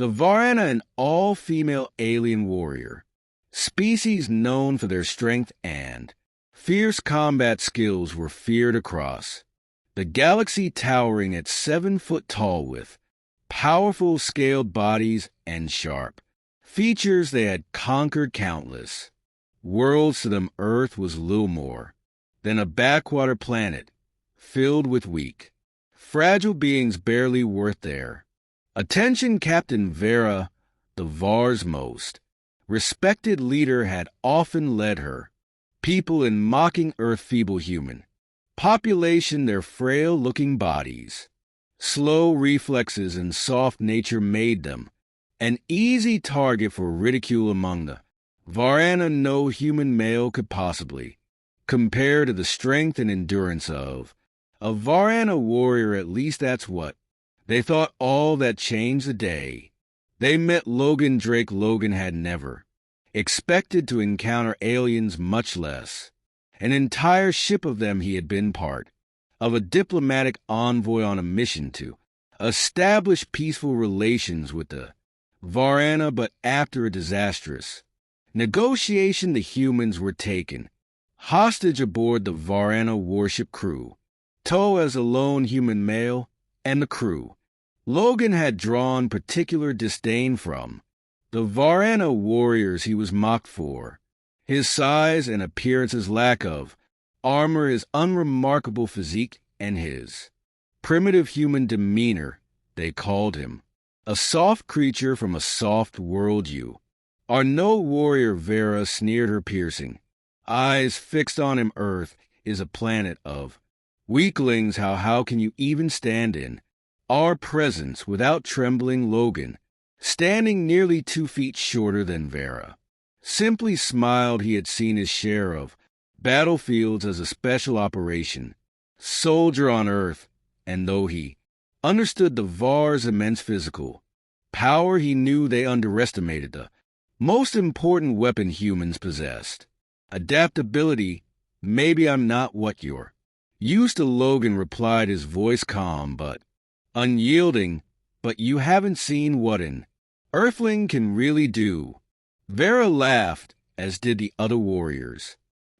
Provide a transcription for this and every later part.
The Varana, an all-female alien warrior, species known for their strength and fierce combat skills, were feared across the galaxy, towering at 7 foot tall with powerful scaled bodies and sharp features. They had conquered countless worlds. To them, Earth was little more than a backwater planet filled with weak, fragile beings barely worth their attention. Captain Vera, the Var's most respected leader, had often led her people in mocking Earth's feeble human population. Their frail-looking bodies, slow reflexes, and soft nature made them an easy target for ridicule among the Varana. No human male could possibly compare to the strength and endurance of a Varana warrior. At least that's what they thought. All that changed the day they met Logan Drake. Logan had never expected to encounter aliens, much less an entire ship of them. He had been part of a diplomatic envoy on a mission to establish peaceful relations with the Varana, but after a disastrous negotiation, the humans were taken hostage aboard the Varana warship crew. Tow as a lone human male, and the crew Logan had drawn particular disdain from. The Varana warriors he was mocked for his size and appearance's lack of armor, his unremarkable physique, and his primitive human demeanor. They called him a soft creature from a soft world. You are no warrior. Vera sneered, her piercing eyes fixed on him. Earth is a planet of weaklings. How can you even stand in our presence without trembling? Logan, standing nearly 2 feet shorter than Vera, simply smiled. He had seen his share of battlefields as a special operation soldier on Earth, and though he understood the Var's immense physical power, he knew they underestimated the most important weapon humans possessed: adaptability. Maybe I'm not what you're used to, Logan replied, his voice calm but unyielding. But you haven't seen what an Earthling can really do. Vera laughed, as did the other warriors,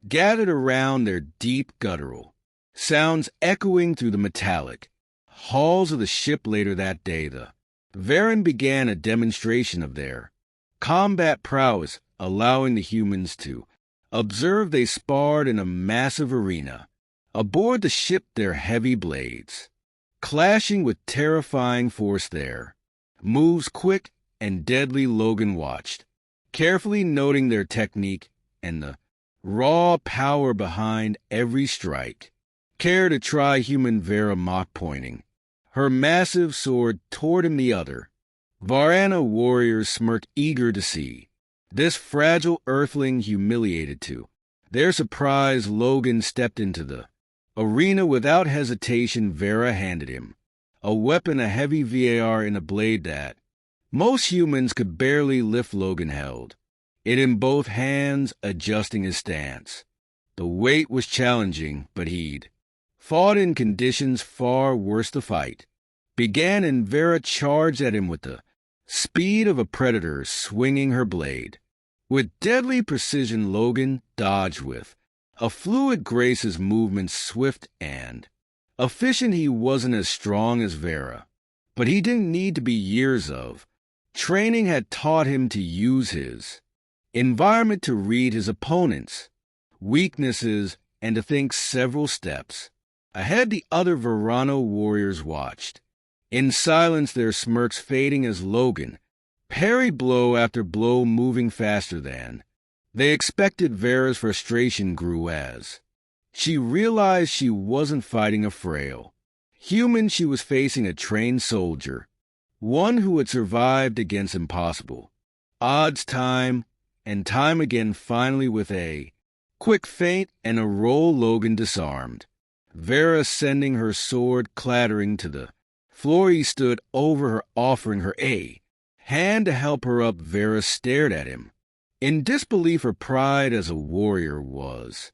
gathered around, their deep guttural sounds echoing through the metallic halls of the ship. Later that day, the Varan began a demonstration of their combat prowess, allowing the humans to observe. They sparred in a massive arena aboard the ship, their heavy blades clashing with terrifying force. Their moves quick and deadly. Logan watched carefully, noting their technique and the raw power behind every strike. Care to try, human? Vera mocked, pointing her massive sword toward him. The other Varana warriors smirked, eager to see this fragile Earthling humiliated. To their surprise, Logan stepped into the arena without hesitation. Vera handed him a weapon, a heavy VAR in a blade that most humans could barely lift. Logan held it in both hands, adjusting his stance. The weight was challenging, but he'd fought in conditions far worse. The fight began, and Vera charged at him with the speed of a predator, swinging her blade with deadly precision. Logan dodged with a fluid grace, his movements swift and efficient. He wasn't as strong as Vera, but he didn't need to be. Years of training had taught him to use his environment to read his opponent's weaknesses and to think several steps ahead. The other Verano warriors watched in silence, their smirks fading as Logan parried blow after blow, moving faster than they expected. Vera's frustration grew as she realized she wasn't fighting a frail human. She was facing a trained soldier, one who had survived against impossible odds time and time again. Finally, with a quick feint and a roll, Logan disarmed Vera, sending her sword clattering to the floor. He stood over her, offering her a hand to help her up. Vera stared at him in disbelief. Her pride as a warrior was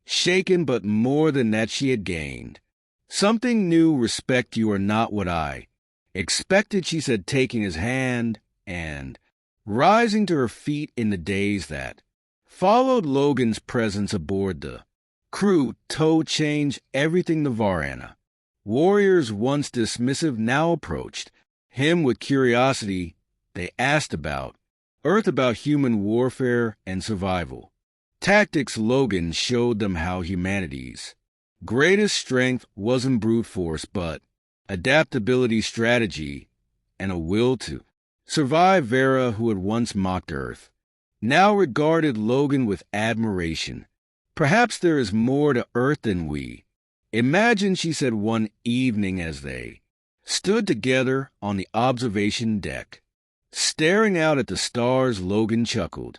shaken, but more than that, she had gained something new: respect. You are not what I expected, she said, taking his hand and rising to her feet in the days that followed Logan's presence aboard the crew changed everything. The Varana warriors, once dismissive, now approached him with curiosity. They asked about Earth, about human warfare and survival tactics. Logan showed them how humanity's greatest strength wasn't brute force, but adaptability, strategy, and a will to survive. Vera, who had once mocked Earth, now regarded Logan with admiration. Perhaps there is more to Earth than we imagine, she said one evening as they stood together on the observation deck, staring out at the stars. Logan chuckled.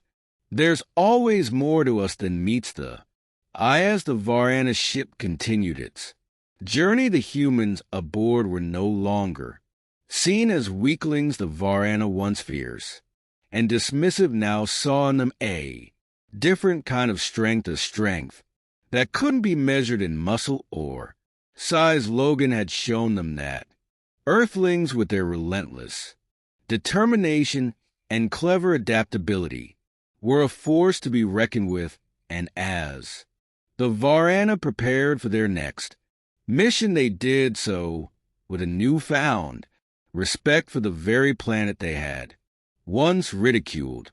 There's always more to us than meets the eye. As the Varana ship continued its journey, the humans aboard were no longer seen as weaklings. The Varana, once fierce and dismissive, now saw in them a different kind of strength, a strength that couldn't be measured in muscle or size. Logan had shown them that Earthlings, with their relentless determination and clever adaptability, were a force to be reckoned with, and as the Varana prepared for their next mission, they did so with a newfound respect for the very planet they had once ridiculed.